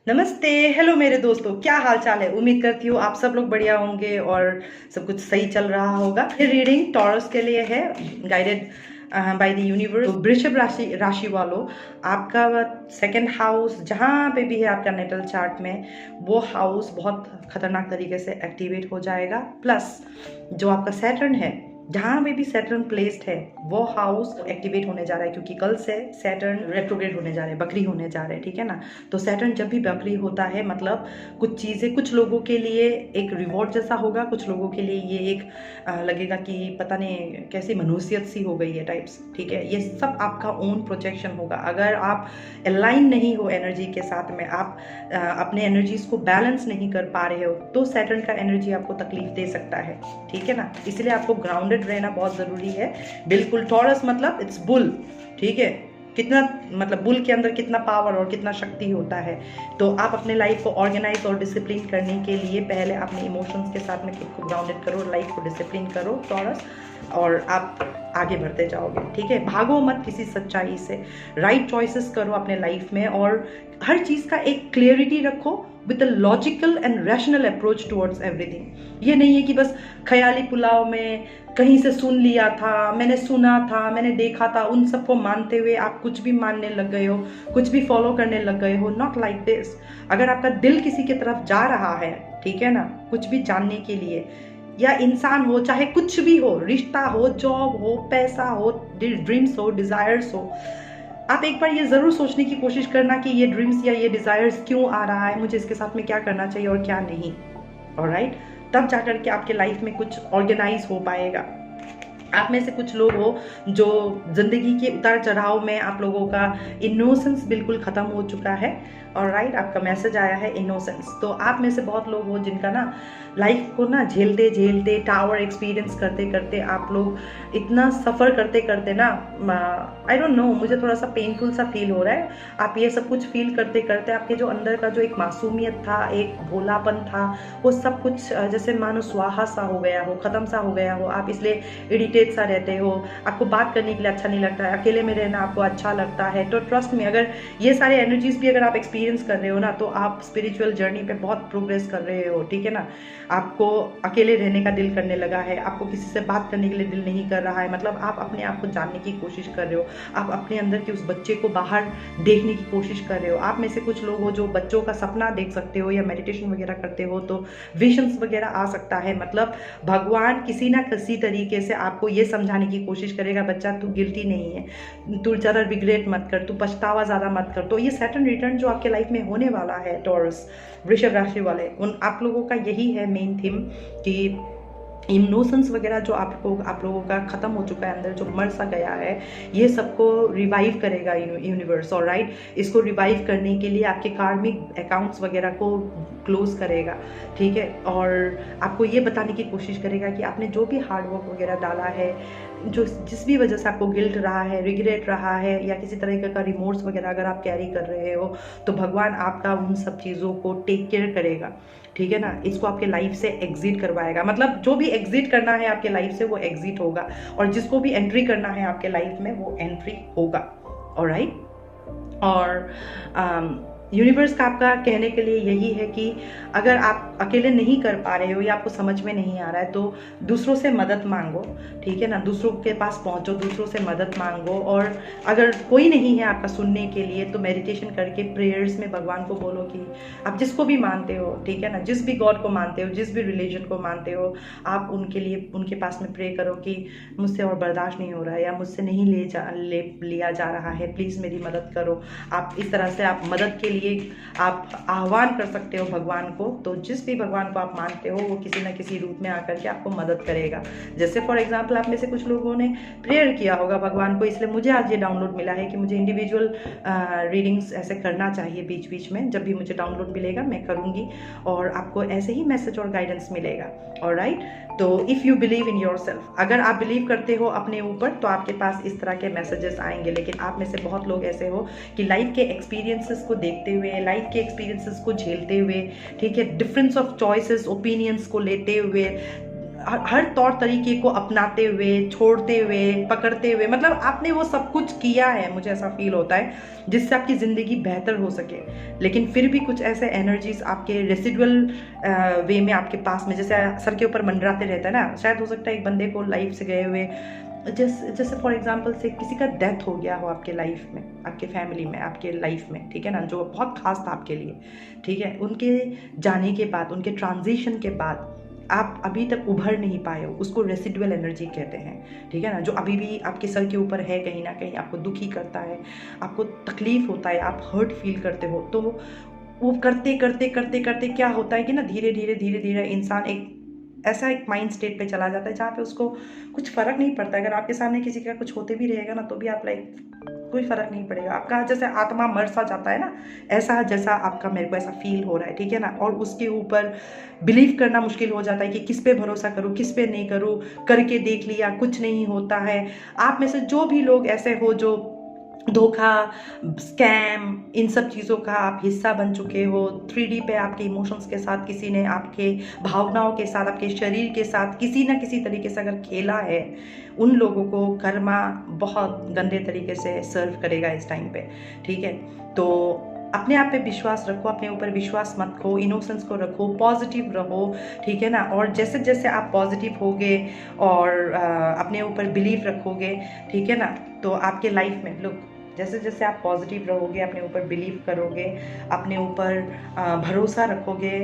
नमस्ते, हेलो मेरे दोस्तों, क्या हाल चाल है। उम्मीद करती हूँ आप सब लोग बढ़िया होंगे और सब कुछ सही चल रहा होगा। ये रीडिंग टॉरस के लिए है, गाइडेड बाय द यूनिवर्स। वृषभ राशि वालों, आपका सेकंड हाउस जहाँ पे भी है आपका नेटल चार्ट में, वो हाउस बहुत खतरनाक तरीके से एक्टिवेट हो जाएगा। प्लस जो आपका सैटर्न है, जहाँ पे भी सैटर्न प्लेस्ड है, वो हाउस एक्टिवेट होने जा रहा है, क्योंकि कल से सैटर्न रेट्रोग्रेड होने जा रहे हैं, बकरी होने जा रहे हैं, ठीक है ना। तो सैटर्न जब भी बकरी होता है, मतलब कुछ चीज़ें कुछ लोगों के लिए एक रिवॉर्ड जैसा होगा, कुछ लोगों के लिए ये एक लगेगा कि पता नहीं कैसी मनुष्यत सी हो गई है टाइप्स, ठीक है। ये सब आपका ओन प्रोजेक्शन होगा। अगर आप अलाइन नहीं हो एनर्जी के साथ में, आप अपने एनर्जीज को बैलेंस नहीं कर पा रहे हो, तो सैटर्न का एनर्जी आपको तकलीफ दे सकता है, ठीक है ना। इसलिए आपको ग्राउंडेड रहना बहुत जरूरी है। बिल्कुल, टॉरस मतलब इट्स बुल, ठीक है। कितना मतलब बुल के अंदर कितना पावर और कितना शक्ति होता है। तो आप अपने लाइफ को ऑर्गेनाइज और डिसिप्लिन करने के लिए पहले अपने इमोशंस के साथ में खुद को ग्राउंडेड करो, लाइफ को डिसिप्लिन करो टॉरस, और आप आगे बढ़ते जाओगे, ठीक है। भागो मत किसी सच्चाई से, राइट चॉइसेस करो अपने लाइफ में, और हर चीज़ का एक क्लियरिटी रखो with a logical and rational approach towards everything. ये नहीं है कि बस ख्याली पुलाव में कहीं से सुन लिया था, मैंने सुना था, मैंने देखा था, उन सबको मानते हुए आप कुछ भी मानने लग गए हो, कुछ भी फॉलो करने लग गए हो। Not like this. अगर आपका दिल किसी की तरफ जा रहा है, ठीक है ना, कुछ भी जानने के लिए, या इंसान हो, चाहे कुछ भी हो, रिश्ता हो, जॉब हो, पैसा हो, ड्रीम्स हो, डिजायर्स हो, आप एक बार ये जरूर सोचने की कोशिश करना कि ये ड्रीम्स या ये डिजायर्स क्यों आ रहा है, मुझे इसके साथ में क्या करना चाहिए और क्या नहीं। ऑलराइट, तब जाकर के आपके लाइफ में कुछ ऑर्गेनाइज हो पाएगा। आप में से कुछ लोग हो जो जिंदगी के उतार चढ़ाव में आप लोगों का इनोसेंस बिल्कुल खत्म हो चुका है। और राइट, आपका मैसेज आया है इनोसेंस। तो आप में से बहुत लोग हो जिनका ना लाइफ को ना झेलते झेलते, टावर एक्सपीरियंस करते करते, आप लोग इतना सफ़र करते करते ना, आई डोंट नो, मुझे थोड़ा सा पेनफुल सा फील हो रहा है। आप ये सब कुछ फील करते करते आपके जो अंदर का जो एक मासूमियत था, एक भोलापन था, वो सब कुछ जैसे मानो स्वाहा सा हो गया हो, ख़त्म सा हो गया हो। आप इसलिए इरिटेट सा रहते हो, आपको बात करने के लिए अच्छा नहीं लगता है, अकेले में रहना आपको अच्छा लगता है। तो ट्रस्ट में, अगर ये सारे एनर्जीज भी अगर आप एक्सपीरियंस कर रहे हो ना, तो आप स्पिरिचुअल जर्नी पे बहुत प्रोग्रेस कर रहे हो, ठीक है ना। आपको अकेले रहने का दिल करने लगा है, आपको किसी से बात करने के लिए दिल नहीं कर रहा है, मतलब आप अपने आप को जानने की कोशिश कर रहे हो, आप अपने अंदर के उस बच्चे को बाहर देखने की कोशिश कर रहे हो। आप में से कुछ लोग हो जो बच्चों का सपना देख सकते हो, या मेडिटेशन वगैरह करते हो तो विजन्स वगैरह आ सकता है। मतलब भगवान किसी ना किसी तरीके से आपको ये समझाने की कोशिश करेगा, बच्चा तू गिल्टी नहीं है, तू ज़्यादा रिग्रेट मत कर, तू पछतावा ज़्यादा मत कर। तो ये सैटर्न रिटर्न जो आपके लाइफ में होने वाला है, टॉरस वृषभ राशि वाले, उन आप लोगों का यही है मेन थीम कि इमोशंस वगैरह जो आप लोगों का ख़त्म हो चुका है, अंदर जो मर सा गया है, ये सबको रिवाइव करेगा यूनिवर्स। और राइट, इसको रिवाइव करने के लिए आपके कार्मिक अकाउंट्स वगैरह को क्लोज करेगा, ठीक है। और आपको ये बताने की कोशिश करेगा कि आपने जो भी हार्ड वर्क वगैरह डाला है, जो जिस भी वजह से आपको गिल्ट रहा है, रिग्रेट रहा है, या किसी तरह का रिमोर्स वगैरह अगर आप कैरी कर रहे हो, तो भगवान आपका उन सब चीज़ों को टेक केयर करेगा, ठीक है ना। इसको आपके लाइफ से एग्जिट करवाएगा, मतलब जो भी एग्जिट करना है आपके लाइफ से वो एग्जिट होगा, और जिसको भी एंट्री करना है आपके लाइफ में वो एंट्री होगा। ऑलराइट, और यूनिवर्स का आपका कहने के लिए यही है कि अगर आप अकेले नहीं कर पा रहे हो या आपको समझ में नहीं आ रहा है, तो दूसरों से मदद मांगो, ठीक है ना। दूसरों के पास पहुंचो, दूसरों से मदद मांगो, और अगर कोई नहीं है आपका सुनने के लिए, तो मेडिटेशन करके प्रेयर्स में भगवान को बोलो कि आप जिसको भी मानते हो, ठीक है ना, जिस भी गॉड को मानते हो, जिस भी रिलीजन को मानते हो, आप उनके लिए उनके पास में प्रे करो कि मुझसे और बर्दाश्त नहीं हो रहा है, या मुझसे नहीं लिया जा रहा है, प्लीज़ मेरी मदद करो। आप इस तरह से आप मदद के लिए आप आह्वान कर सकते हो भगवान को। तो जिस भी भगवान को आप मानते हो, वो किसी ना किसी रूप में आकर के आपको मदद करेगा। जैसे फॉर एग्जांपल, आप में से कुछ लोगों ने प्रेयर किया होगा भगवान को, इसलिए मुझे आज ये डाउनलोड मिला है कि मुझे इंडिविजुअल रीडिंग्स ऐसे करना चाहिए बीच बीच में। जब भी मुझे डाउनलोड मिलेगा मैं करूँगी, और आपको ऐसे ही मैसेज और गाइडेंस मिलेगा। ऑलराइट, तो if you believe in your self, अगर आप बिलीव करते हो अपने ऊपर, तो आपके पास इस तरह के मैसेजेस आएंगे। लेकिन आप में से बहुत लोग ऐसे हो कि लाइफ के एक्सपीरियंसेस को देखते हुए, लाइफ के एक्सपीरियंसेस को झेलते हुए, ठीक है, डिफरेंस ऑफ चॉइसेस, ओपिनियंस को लेते हुए, हर तौर तरीके को अपनाते हुए, छोड़ते हुए, पकड़ते हुए, मतलब आपने वो सब कुछ किया है, मुझे ऐसा फील होता है, जिससे आपकी ज़िंदगी बेहतर हो सके। लेकिन फिर भी कुछ ऐसे एनर्जीज आपके रेसिडुअल वे में आपके पास में जैसे सर के ऊपर मंडराते रहता है ना, शायद हो सकता है एक बंदे को लाइफ से गए हुए, जैसे फॉर एग्जांपल से किसी का डेथ हो गया हो आपके लाइफ में, आपके फैमिली में, आपके लाइफ में, ठीक है ना, जो बहुत खास था आपके लिए, ठीक है, उनके जाने के बाद, उनके ट्रांजिशन के बाद आप अभी तक उभर नहीं पाए हो, उसको रेसिडुअल एनर्जी कहते हैं, ठीक है ना, जो अभी भी आपके सर के ऊपर है, कहीं ना कहीं आपको दुखी करता है, आपको तकलीफ होता है, आप हर्ट फील करते हो। तो वो करते करते करते करते क्या होता है कि ना, धीरे धीरे धीरे धीरे इंसान एक ऐसा एक माइंड स्टेट पे चला जाता है जहाँ पे उसको कुछ फ़र्क नहीं पड़ता। अगर आपके सामने किसी का कुछ होते भी रहेगा ना, तो भी आप लाइक कोई फ़र्क नहीं पड़ेगा, आपका जैसे आत्मा मर सा जाता है ना, ऐसा जैसा आपका मेरे को ऐसा फील हो रहा है, ठीक है ना। और उसके ऊपर बिलीव करना मुश्किल हो जाता है कि किस पे भरोसा करूँ, किस पे नहीं करूँ, करके देख लिया, कुछ नहीं होता है। आप में से जो भी लोग ऐसे हो जो धोखा, स्कैम, इन सब चीज़ों का आप हिस्सा बन चुके हो, 3D पे आपके इमोशंस के साथ किसी ने, आपके भावनाओं के साथ, आपके शरीर के साथ किसी ना किसी तरीके से अगर खेला है, उन लोगों को कर्मा बहुत गंदे तरीके से सर्व करेगा इस टाइम पे, ठीक है। तो अपने आप पे विश्वास रखो, अपने ऊपर विश्वास मत खो, इनोसेंस को रखो, पॉजिटिव रहो, ठीक है ना। और जैसे जैसे आप पॉजिटिव होगे और अपने ऊपर बिलीव रखोगे, ठीक है ना, तो आपके लाइफ में लोग जैसे जैसे आप पॉजिटिव रहोगे, अपने ऊपर बिलीव करोगे, अपने ऊपर भरोसा रखोगे,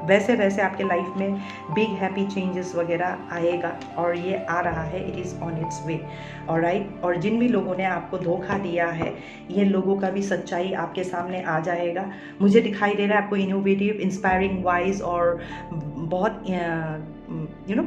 वैसे वैसे आपके लाइफ में बिग हैप्पी चेंजेस वगैरह आएगा, और ये आ रहा है, it is on it's way, alright. और जिन भी लोगों ने आपको धोखा दिया है, ये लोगों का भी सच्चाई आपके सामने आ जाएगा। मुझे दिखाई दे रहा है आपको इनोवेटिव, इंस्पायरिंग, वाइज और बहुत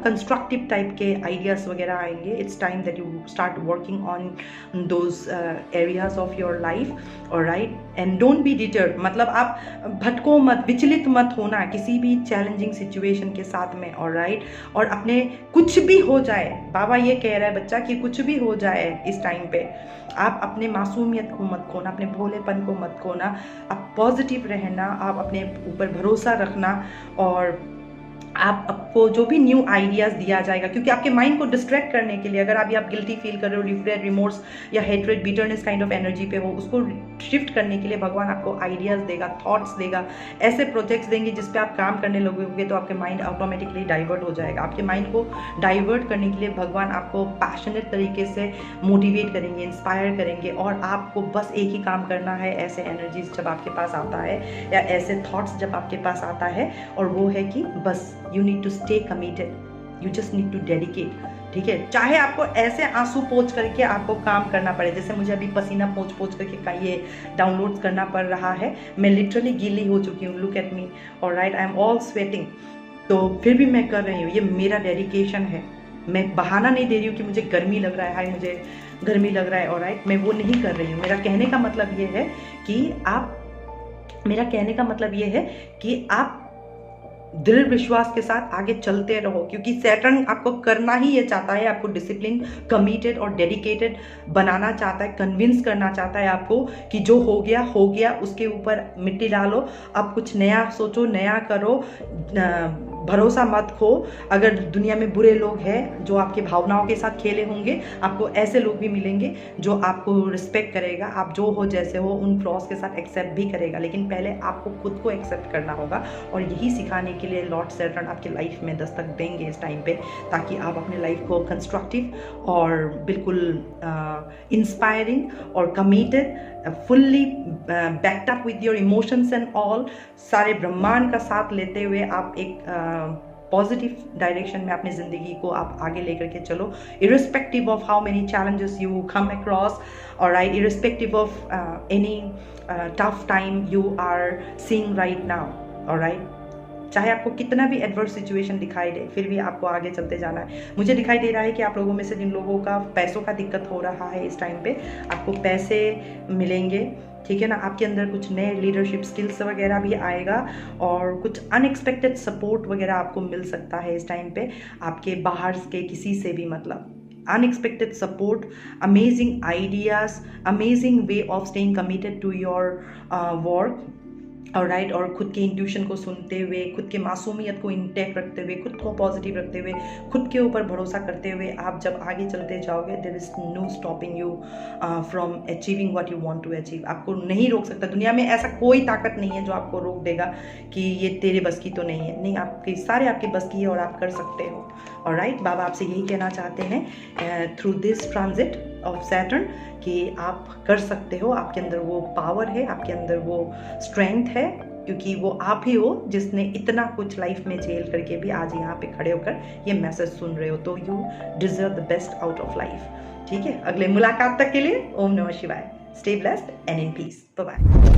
कंस्ट्रक्टिव टाइप के आइडियाज़ वगैरह आएंगे। It's time that you start working on those areas of your life, alright. And don't be deterred, मतलब आप भटको मत, विचलित मत होना किसी भी चैलेंजिंग सिचुएशन के साथ में, ऑलराइट। और अपने कुछ भी हो जाए, बाबा ये कह रहा है बच्चा कि कुछ भी हो जाए इस टाइम पे, आप अपने मासूमियत को मत खोना, अपने भोलेपन को मत खोना, आप पॉजिटिव रहना, आप अपने ऊपर भरोसा रखना। और आपको जो भी न्यू आइडियाज़ दिया जाएगा, क्योंकि आपके माइंड को डिस्ट्रैक्ट करने के लिए, अगर अभी आप गिल्टी फील कर रहे हो, रिग्रेट, रिमोर्स या hatred, bitterness kind of energy पे हो, उसको शिफ्ट करने के लिए भगवान आपको आइडियाज़ देगा, थॉट्स देगा, ऐसे प्रोजेक्ट्स देंगे जिस पे आप काम करने लगोगे, तो आपके माइंड ऑटोमेटिकली डाइवर्ट हो जाएगा। आपके माइंड को डाइवर्ट करने के लिए भगवान आपको पैशनेट तरीके से मोटिवेट करेंगे, इंस्पायर करेंगे, और आपको बस एक ही काम करना है ऐसे एनर्जीज जब आपके पास आता है, या ऐसे थॉट्स जब आपके पास आता है, और वो है कि बस you need to stay committed, you just need to dedicate, ठीक है। चाहे आपको ऐसे आंसू पोंछ करके आपको काम करना पड़े, जैसे मुझे अभी पसीना पोंछ पोंछ करके ये डाउनलोड्स करना पड़ रहा है, मैं लिटरली गीली हो चुकी हूँ, look at me, alright, I am all sweating, तो फिर भी मैं कर रही हूँ, ये मेरा डेडिकेशन है। मैं बहाना नहीं दे रही हूँ कि मुझे गर्मी लग रहा है, हाय मुझे गर्मी लग रहा है, ऑलराइट, मैं वो नहीं कर रही हूँ। मेरा कहने का मतलब ये है कि आप दृढ़ विश्वास के साथ आगे चलते रहो, क्योंकि सैटर्न आपको करना ही ये चाहता है, आपको डिसिप्लिन, कमिटेड और डेडिकेटेड बनाना चाहता है, कन्विंस करना चाहता है आपको कि जो हो गया, उसके ऊपर मिट्टी डालो, अब कुछ नया सोचो, नया करो, भरोसा मत खो। अगर दुनिया में बुरे लोग हैं जो आपके भावनाओं के साथ खेले होंगे, आपको ऐसे लोग भी मिलेंगे जो आपको रिस्पेक्ट करेगा, आप जो हो जैसे हो उन फ्लॉज के साथ एक्सेप्ट भी करेगा, लेकिन पहले आपको खुद को एक्सेप्ट करना होगा। और यही सिखाने के लिए लॉर्ड सैटर्न आपके लाइफ में दस्तक देंगे इस टाइम पे, ताकि आप अपने लाइफ को कंस्ट्रक्टिव और बिल्कुल इंस्पायरिंग और committed, fully backed up with your emotions and all, सारे ब्रह्मांड का साथ लेते हुए आप एक पॉजिटिव डायरेक्शन में अपनी ज़िंदगी को आप आगे लेकर के चलो, irrespective of how many challenges you come across, alright, irrespective of any tough time you are seeing right now, alright. चाहे आपको कितना भी एडवर्स सिचुएशन दिखाई दे, फिर भी आपको आगे चलते जाना है। मुझे दिखाई दे रहा है कि आप लोगों में से जिन लोगों का पैसों का दिक्कत हो रहा है इस टाइम पे, आपको पैसे मिलेंगे, ठीक है ना। आपके अंदर कुछ नए लीडरशिप स्किल्स वगैरह भी आएगा, और कुछ अनएक्सपेक्टेड सपोर्ट वगैरह आपको मिल सकता है इस टाइम पे, आपके बाहर के किसी से भी, मतलब unexpected support, amazing ideas, amazing way of staying committed to your work, और राइट, और खुद के इंट्यूशन को सुनते हुए, खुद के मासूमियत को इंटैक्ट रखते हुए, खुद को पॉजिटिव रखते हुए, खुद के ऊपर भरोसा करते हुए आप जब आगे चलते जाओगे, there is no stopping you from achieving what you want to achieve. आपको नहीं रोक सकता, दुनिया में ऐसा कोई ताकत नहीं है जो आपको रोक देगा कि ये तेरे बस की तो नहीं है। नहीं, आपके सारे आपके बस की है और आप कर सकते हो। और राइट, बाबा आपसे यही कहना चाहते हैं through this transit of Saturn कि आप कर सकते हो, आपके अंदर वो पावर है, आपके अंदर वो स्ट्रेंथ है, क्योंकि वो आप ही हो जिसने इतना कुछ लाइफ में झेल करके भी आज यहाँ पे खड़े होकर ये मैसेज सुन रहे हो। तो you deserve the best out of life. ठीक है, अगले मुलाकात तक के लिए ओम नमः शिवाय। Stay blessed and in peace. Bye bye.